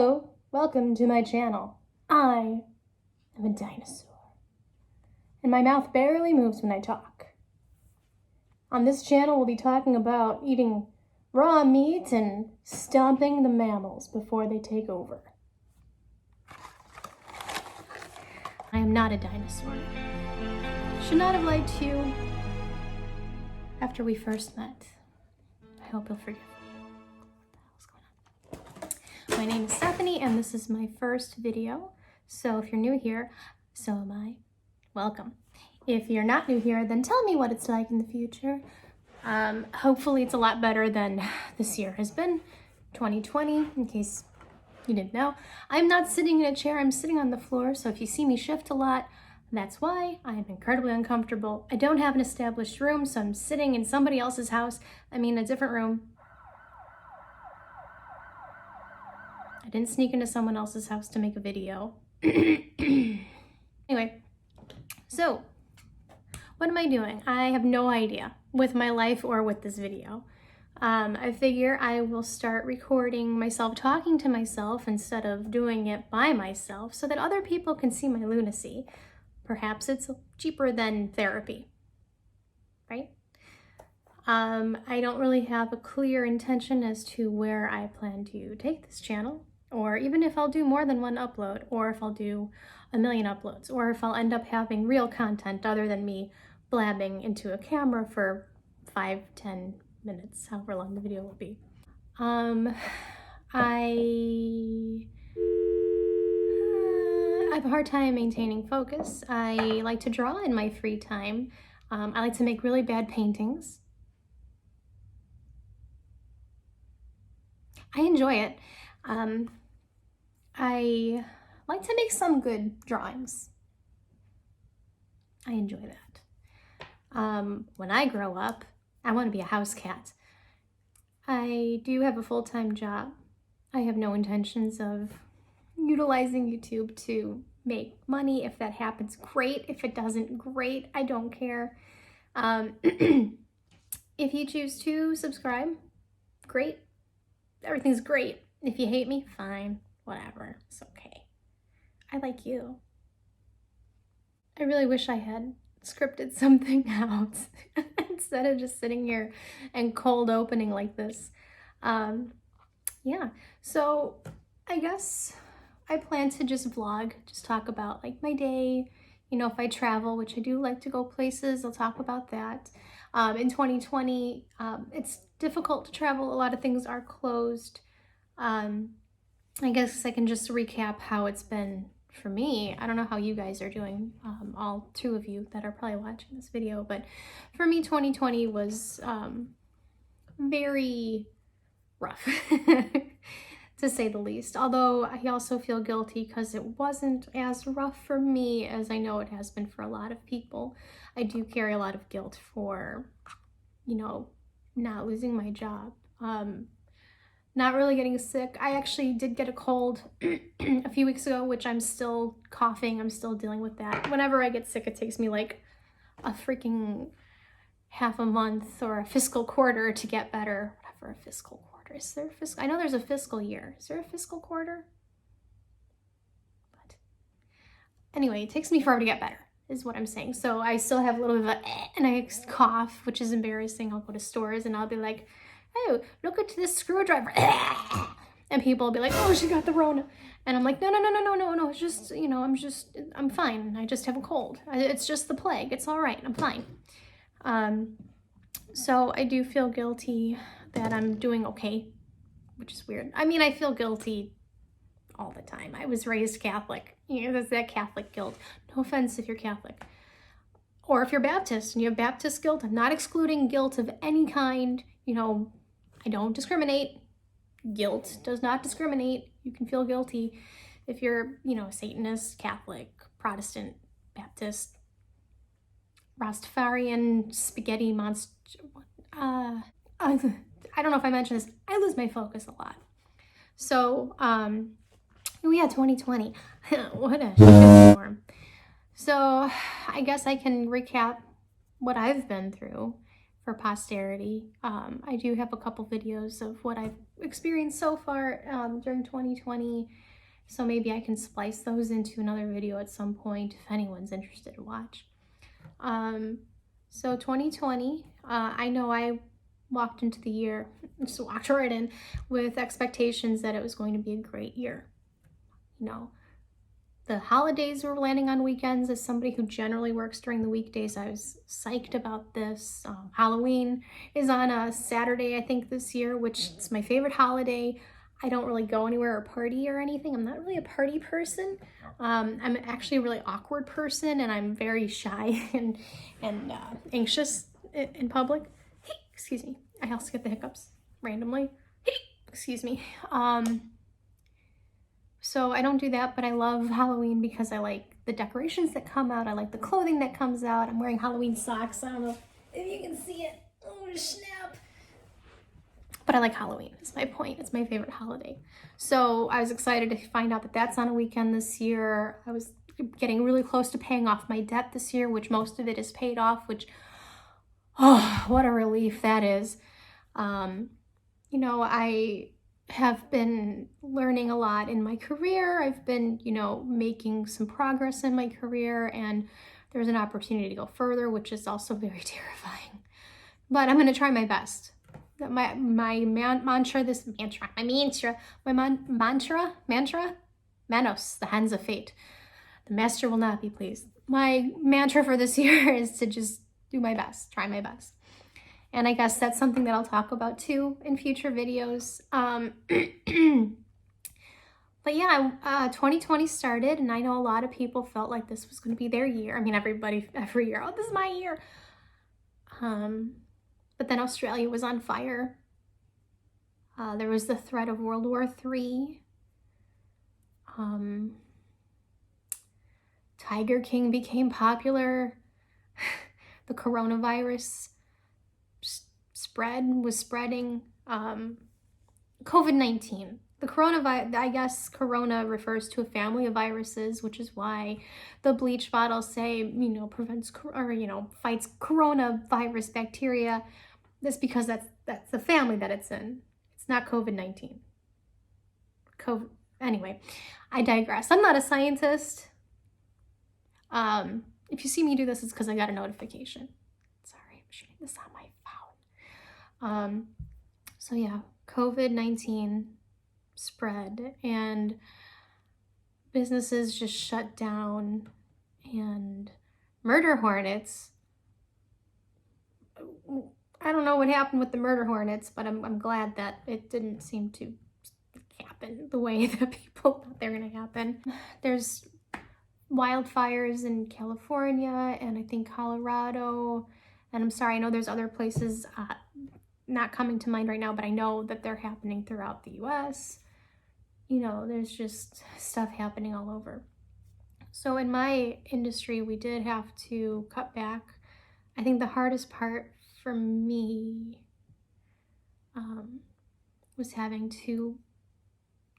Hello, welcome to my channel. I am a dinosaur, and my mouth barely moves when I talk. On this channel, we'll be talking about eating raw meat and stomping the mammals before they take over. I am not a dinosaur. Should not have lied to you after we first met. I hope you'll forgive me. My name is Stephanie, and this is my first video. So if you're new here, so am I. Welcome. If you're not new here, then tell me what it's like in the future. Hopefully it's a lot better than this year has been, 2020, in case you didn't know. I'm not sitting in a chair, I'm sitting on the floor, so if you see me shift a lot, that's why. I'm incredibly uncomfortable. I don't have an established room, so I'm sitting in somebody else's house. I mean, a different room. I didn't sneak into someone else's house to make a video. Anyway, so what am I doing? I have no idea with my life or with this video. I figure I will start recording myself talking to myself instead of doing it by myself so that other people can see my lunacy. Perhaps it's cheaper than therapy, right? I don't really have a clear intention as to where I plan to take this channel, or even if I'll do more than one upload, or if I'll do a million uploads, or if I'll end up having real content other than me blabbing into a camera for 5-10 minutes, however long the video will be. I have a hard time maintaining focus. I like to draw in my free time. I like to make really bad paintings. I enjoy it. I like to make some good drawings. I enjoy that. When I grow up, I want to be a house cat. I do have a full-time job. I have no intentions of utilizing YouTube to make money. If that happens, great. If it doesn't, great. I don't care. If you choose to subscribe, great. Everything's great. If you hate me, fine. Whatever. It's okay. I like you. I really wish I had scripted something out instead of just sitting here and cold opening like this. Yeah, so I guess I plan to just vlog, just talk about like my day, you know, if I travel, which I do like to go places, I'll talk about that. In 2020, it's difficult to travel. A lot of things are closed. I guess I can just recap how it's been for me. I don't know how you guys are doing, all two of you that are probably watching this video, but for me 2020 was very rough to say the least. Although I also feel guilty because it wasn't as rough for me as I know it has been for a lot of people. I do carry a lot of guilt for, you know, not losing my job. Not really getting sick. I actually did get a cold a few weeks ago, which I'm still coughing. I'm still dealing with that. Whenever I get sick, it takes me like a freaking half a month or a fiscal quarter to get better. Whatever, a fiscal quarter. Is there a fiscal? I know there's a fiscal year. Is there a fiscal quarter? But anyway, it takes me forever to get better, is what I'm saying. So I still have a little bit of and I cough, which is embarrassing. I'll go to stores and I'll be like, oh, look at this screwdriver. And people will be like, oh, she got the Rona. And I'm like, no, it's just, you know, I'm fine. I just have a cold. It's just the plague. It's all right. I'm fine. So I do feel guilty that I'm doing okay, which is weird. I mean, I feel guilty all the time. I was raised Catholic. You know, there's that Catholic guilt. No offense if you're Catholic. Or if you're Baptist and you have Baptist guilt. I'm not excluding guilt of any kind. You know, I don't discriminate. Guilt does not discriminate. You can feel guilty if you're, you know, a Satanist, Catholic, Protestant, Baptist, Rastafarian, spaghetti monster. I don't know if I mentioned this. I lose my focus a lot. So, oh yeah, 2020. What a shitstorm. So I guess I can recap what I've been through for posterity. I do have a couple videos of what I've experienced so far during 2020, so maybe I can splice those into another video at some point if anyone's interested to watch. So 2020, I know I walked into the year, just walked right in with expectations that it was going to be a great year. You know, the holidays were landing on weekends. As somebody who generally works during the weekdays, I was psyched about this. Halloween is on a Saturday, I think, this year, which is my favorite holiday. I don't really go anywhere or party or anything. I'm not really a party person. I'm actually a really awkward person, and I'm very shy and anxious in public. Excuse me. I also get the hiccups randomly. Excuse me. So I don't do that, but I love Halloween because I like the decorations that come out. I like the clothing that comes out. I'm wearing Halloween socks. I don't know if you can see it. Oh, snap. But I like Halloween. That's my point. It's my favorite holiday. So I was excited to find out that that's on a weekend this year. I was getting really close to paying off my debt this year, which most of it is paid off, which, oh, what a relief that is. You know, I have been learning a lot in my career. I've been, you know, making some progress in my career, and there's an opportunity to go further, which is also very terrifying. But I'm going to try my best. My mantra, Manos, the hands of fate. The master will not be pleased. My mantra for this year is to just do my best, try my best. And I guess that's something that I'll talk about too in future videos. But yeah, 2020 started, and I know a lot of people felt like this was going to be their year. I mean, everybody, every year, oh, this is my year. But then Australia was on fire. There was the threat of World War III. Tiger King became popular. The coronavirus was spreading. COVID-19. The coronavirus, I guess corona refers to a family of viruses, which is why the bleach bottles say, you know, prevents or, you know, fights coronavirus bacteria. That's because that's the family that it's in. It's not COVID-19. Anyway, I digress. I'm not a scientist. If you see me do this, it's because I got a notification. Sorry, I'm shooting this on my phone. So yeah, COVID-19 spread and businesses just shut down, and murder hornets. I don't know what happened with the murder hornets, but I'm glad that it didn't seem to happen the way that people thought they were going to happen. There's wildfires in California and I think Colorado, and I'm sorry, I know there's other places not coming to mind right now, but I know that they're happening throughout the US. You know, there's just stuff happening all over. So in my industry, we did have to cut back. I think the hardest part for me was having to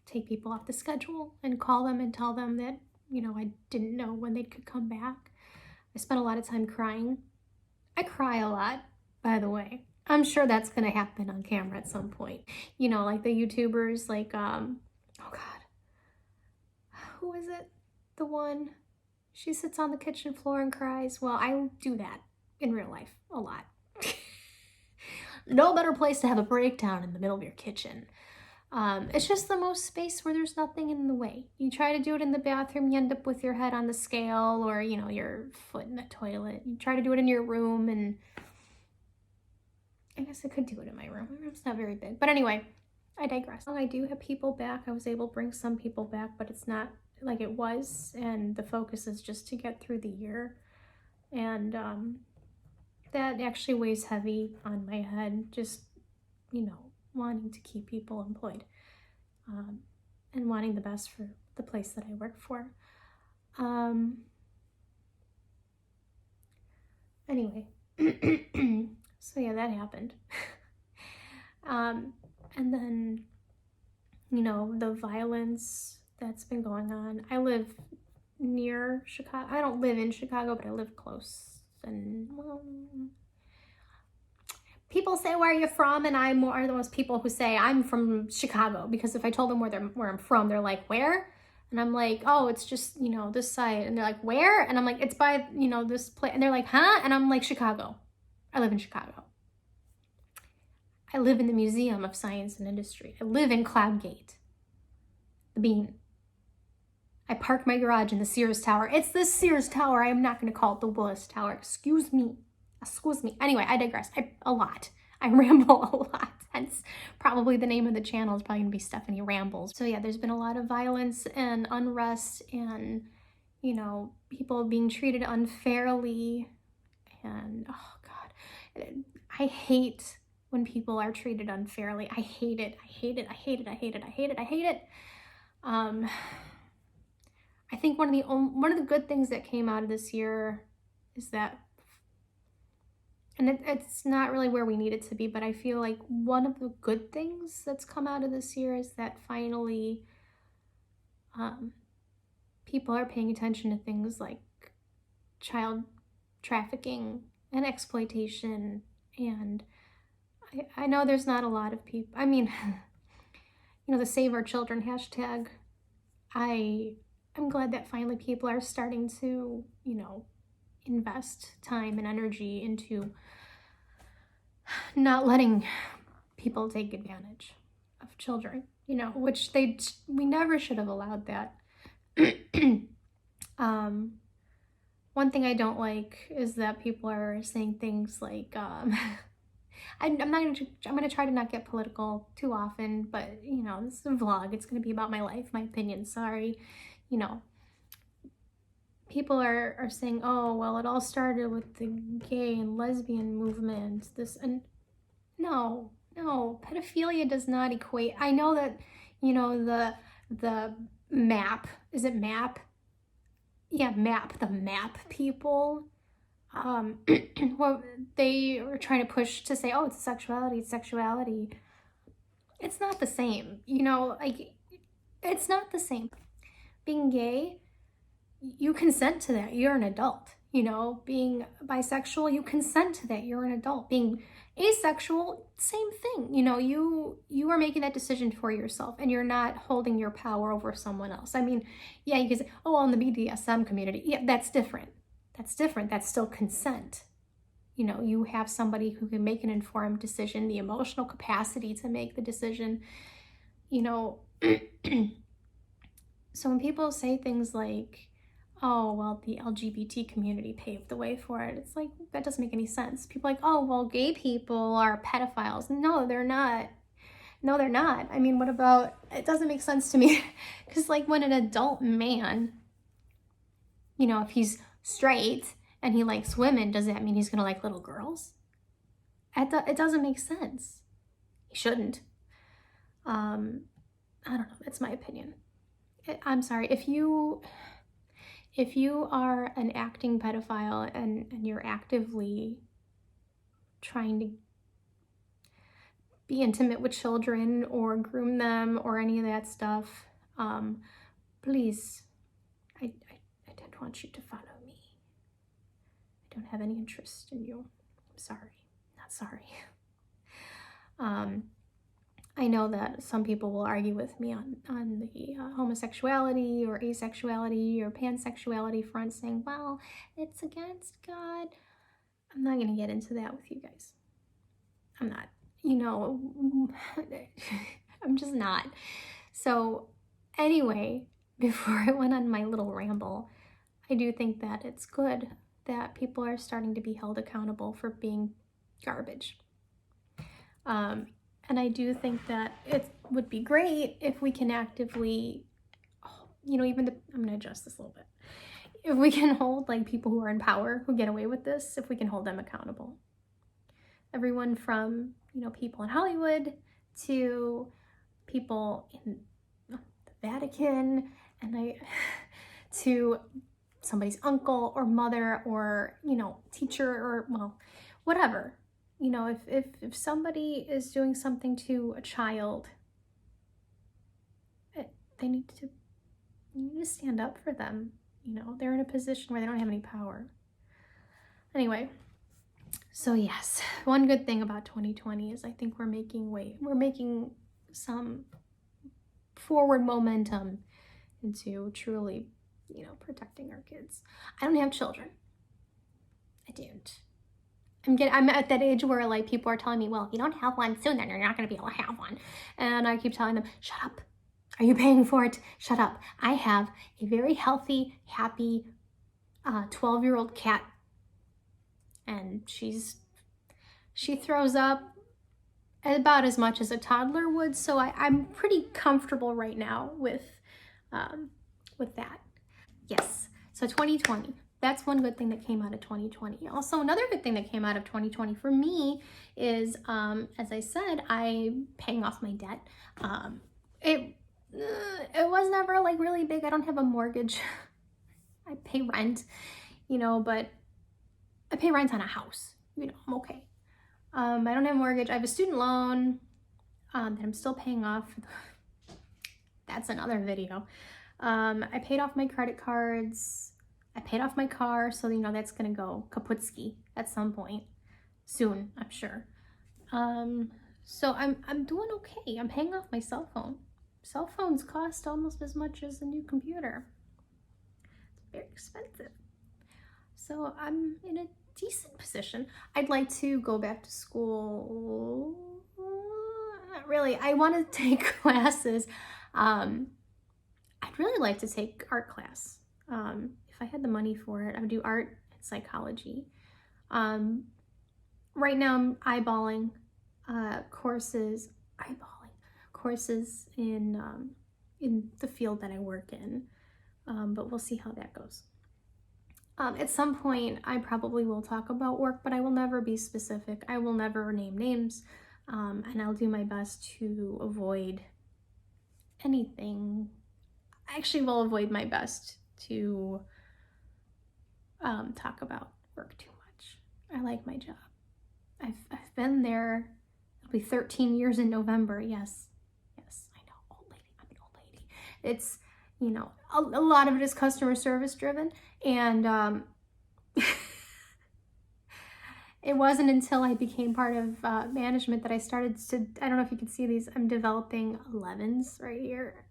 take people off the schedule and call them and tell them that, you know, I didn't know when they could come back. I spent a lot of time crying. I cry a lot, by the way. I'm sure that's gonna happen on camera at some point. You know, like the YouTubers, like, oh God, who is it? The one, she sits on the kitchen floor and cries. Well, I do that in real life a lot. No better place to have a breakdown in the middle of your kitchen. It's just the most space where there's nothing in the way. You try to do it in the bathroom, you end up with your head on the scale or, you know, your foot in the toilet. You try to do it in your room, and I guess I could do it in my room. My room's not very big. But anyway, I digress. I do have people back. I was able to bring some people back, but it's not like it was. And the focus is just to get through the year. And that actually weighs heavy on my head. Just, you know, wanting to keep people employed and wanting the best for the place that I work for. Anyway, so yeah, that happened. And then, you know, the violence that's been going on. I live near Chicago. I don't live in Chicago, but I live close. And, well, People say, where are you from? And I'm one of those people who say, I'm from Chicago. Because if I told them where I'm from, they're like, where? And I'm like, oh, it's just, you know, this side. And they're like, where? And I'm like, it's by, you know, this place. And they're like, huh? And I'm like, Chicago. I live in Chicago. I live in the Museum of Science and Industry. I live in Cloudgate. The Bean. I park my garage in the Sears Tower. It's the Sears Tower. I am not going to call it the Willis Tower. Excuse me. Excuse me. Anyway, I digress. A lot. I ramble a lot. Hence, probably the name of the channel is probably going to be Stephanie Rambles. So yeah, there's been a lot of violence and unrest and, you know, people being treated unfairly. And, oh God, I hate when people are treated unfairly. I hate it. I hate it. I hate it. I hate it. I hate it. I hate it. I think one of the good things that came out of this year is that, and it's not really where we need it to be, but I feel like one of the good things that's come out of this year is that finally people are paying attention to things like child trafficking and exploitation. And I know there's not a lot of people, I mean, you know, the Save Our Children hashtag, I'm glad that finally people are starting to, you know, invest time and energy into not letting people take advantage of children, you know, which we never should have allowed that. One thing I don't like is that people are saying things like, I'm gonna try to not get political too often, but you know, this is a vlog. It's gonna be about my life, my opinion. Sorry, you know. People are saying, oh, well, it all started with the gay and lesbian movement. And no, pedophilia does not equate. I know that, you know, the MAP, is it MAP? Yeah, MAP, the MAP people. Well, they were trying to push to say, oh, it's sexuality, it's sexuality. It's not the same, you know, like, it's not the same. Being gay, you consent to that, you're an adult. You know, being bisexual, you consent to that, you're an adult. Being asexual, same thing. You know, you are making that decision for yourself and you're not holding your power over someone else. I mean, yeah, you can say, oh, well, in the BDSM community, yeah, that's different. That's different. That's still consent. You know, you have somebody who can make an informed decision, the emotional capacity to make the decision, you know. So when people say things like, oh, well, the LGBT community paved the way for it, it's like, that doesn't make any sense. People are like, oh, well, gay people are pedophiles. No, they're not. No, they're not. I mean, what about, it doesn't make sense to me. Because like when an adult man, you know, if he's straight and he likes women, does that mean he's gonna like little girls? It doesn't make sense. He shouldn't. I don't know, that's my opinion. I'm sorry, if you are an acting pedophile and you're actively trying to be intimate with children or groom them or any of that stuff, please, I don't want you to follow me. I don't have any interest in you. I'm sorry, not sorry. I know that some people will argue with me on the homosexuality or asexuality or pansexuality front, saying, well, it's against God. I'm not going to get into that with you guys. I'm not, you know, I'm just not. So anyway, before I went on my little ramble, I do think that it's good that people are starting to be held accountable for being garbage. And I do think that it would be great if we can actively, you know, I'm going to adjust this a little bit. If we can hold like people who are in power, who get away with this, if we can hold them accountable. Everyone from, you know, people in Hollywood to people in the Vatican and to somebody's uncle or mother or, you know, teacher or, well, whatever. You know, if somebody is doing something to a child, you need to stand up for them. You know, they're in a position where they don't have any power. Anyway, So yes, one good thing about 2020 is I think we're making some forward momentum into truly, protecting our kids. I don't have children. I don't. I'm at that age where like people are telling me, well, if you don't have one soon, then you're not going to be able to have one. And I keep telling them, shut up. Are you paying for it? Shut up. I have a very healthy, happy 12-year-old cat. And she throws up about as much as a toddler would. So I'm pretty comfortable right now with that. Yes. So 2020. That's one good thing that came out of 2020. Also, another good thing that came out of 2020 for me is, as I said, I'm paying off my debt. It was never like really big. I don't have a mortgage. I pay rent, but I pay rent on a house. I'm okay. I don't have a mortgage. I have a student loan that I'm still paying off. That's another video. I paid off my credit cards. I paid off my car, so that's gonna go kaputski at some point soon, I'm sure. So I'm doing okay. I'm paying off my cell phone. Cell phones cost almost as much as a new computer. It's very expensive. So I'm in a decent position. I'd like to go back to school. Not really. I want to take classes. I'd really like to take art class. If I had the money for it, I would do art and psychology. Right now I'm eyeballing courses in the field that I work in, but we'll see how that goes. At some point, I probably will talk about work, but I will never be specific. I will never name names, and I'll do my best to avoid anything. I actually will avoid my best to talk about work too much. I like my job. I've been there. It'll be 13 years in November. Yes, I know, old lady. I'm an old lady. It's a lot of it is customer service driven, and it wasn't until I became part of management that I started to. I don't know if you can see these. I'm developing 11s right here.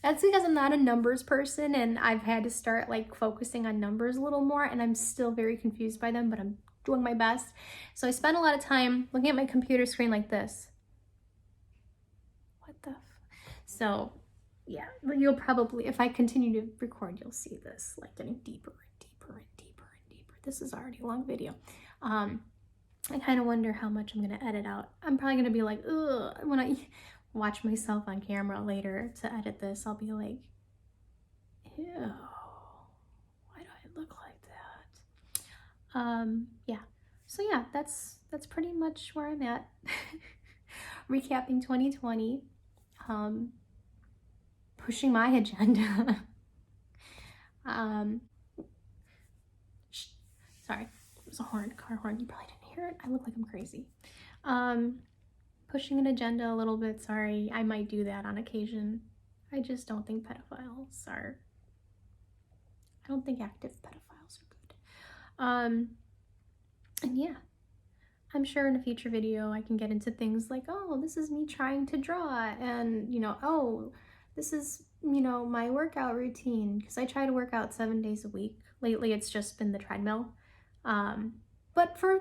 That's because I'm not a numbers person, and I've had to start like focusing on numbers a little more, and I'm still very confused by them, but I'm doing my best. So I spend a lot of time looking at my computer screen like this. What the so yeah, you'll probably, if I continue to record, you'll see this like getting deeper and deeper and deeper and deeper. This is already a long video. I kind of wonder how much I'm gonna edit out. I'm probably gonna be like, ugh, when I watch myself on camera later to edit this, I'll be like, ew, why do I look like that? Yeah. So yeah, that's pretty much where I'm at. Recapping 2020, pushing my agenda. Sorry, it was a car horn. You probably didn't hear it. I look like I'm crazy. Pushing an agenda a little bit. Sorry, I might do that on occasion. I just don't think pedophiles are. I don't think active pedophiles are good. And yeah, I'm sure in a future video I can get into things like, oh, this is me trying to draw, and oh, this is my workout routine, because I try to work out 7 days a week. Lately it's just been the treadmill, but for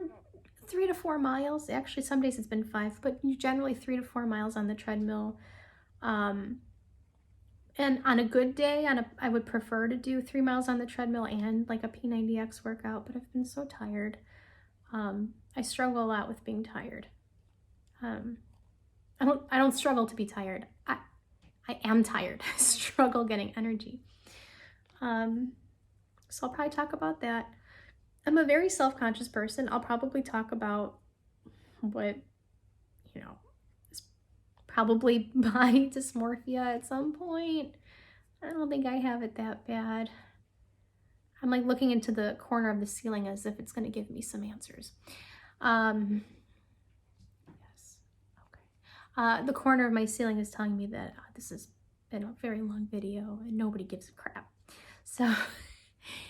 3 to 4 miles. Actually, some days it's been 5, but generally 3 to 4 miles on the treadmill. And on a good day, I would prefer to do 3 miles on the treadmill and like a P90X workout, but I've been so tired. I struggle a lot with being tired. I don't struggle to be tired. I am tired. I struggle getting energy. So I'll probably talk about that. I'm a very self-conscious person. I'll probably talk about what, is probably body dysmorphia at some point. I don't think I have it that bad. I'm like looking into the corner of the ceiling as if it's going to give me some answers. Yes. Okay. The corner of my ceiling is telling me that this has been a very long video and nobody gives a crap. So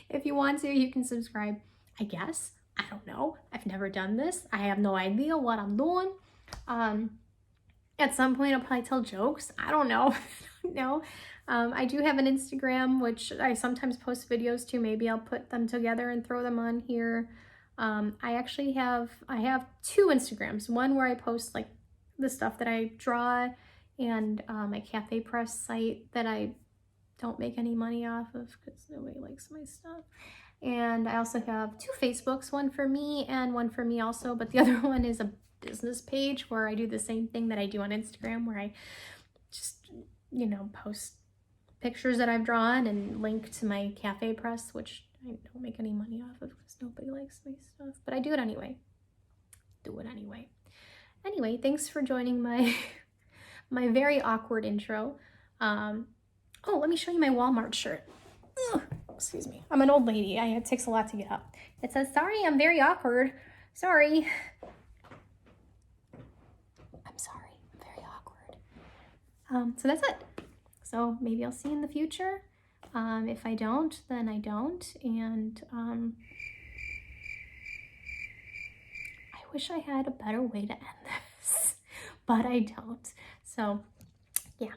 if you want to, you can subscribe, I guess. I don't know. I've never done this. I have no idea what I'm doing. At some point I'll probably tell jokes. I don't know. No. I do have an Instagram, which I sometimes post videos to. Maybe I'll put them together and throw them on here. I have two Instagrams. One where I post like the stuff that I draw, and my cafe press site that I don't make any money off of because nobody likes my stuff. And I also have two Facebooks, one for me and one for me also, but the other one is a business page where I do the same thing that I do on Instagram, where I just, you know, post pictures that I've drawn and link to my cafe press, which I don't make any money off of because nobody likes my stuff, but I do it anyway. Anyway, thanks for joining my my very awkward intro. Oh, let me show you my Walmart shirt. Ugh, excuse me. I'm an old lady. It takes a lot to get up. It says, sorry, I'm very awkward. Sorry. I'm sorry. I'm very awkward. So that's it. So maybe I'll see you in the future. If I don't, then I don't. And I wish I had a better way to end this, but I don't. So yeah.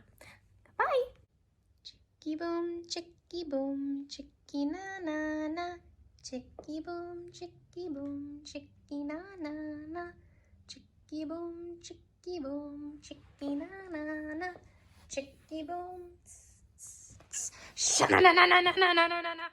Bye. Chicky boom, chicky boom, chicky na na na. Chicky boom, chicky boom, chicky na na na. Chicky boom, chicky boom, chicky na na na. Chicky boom. Sha na na na na na na na na.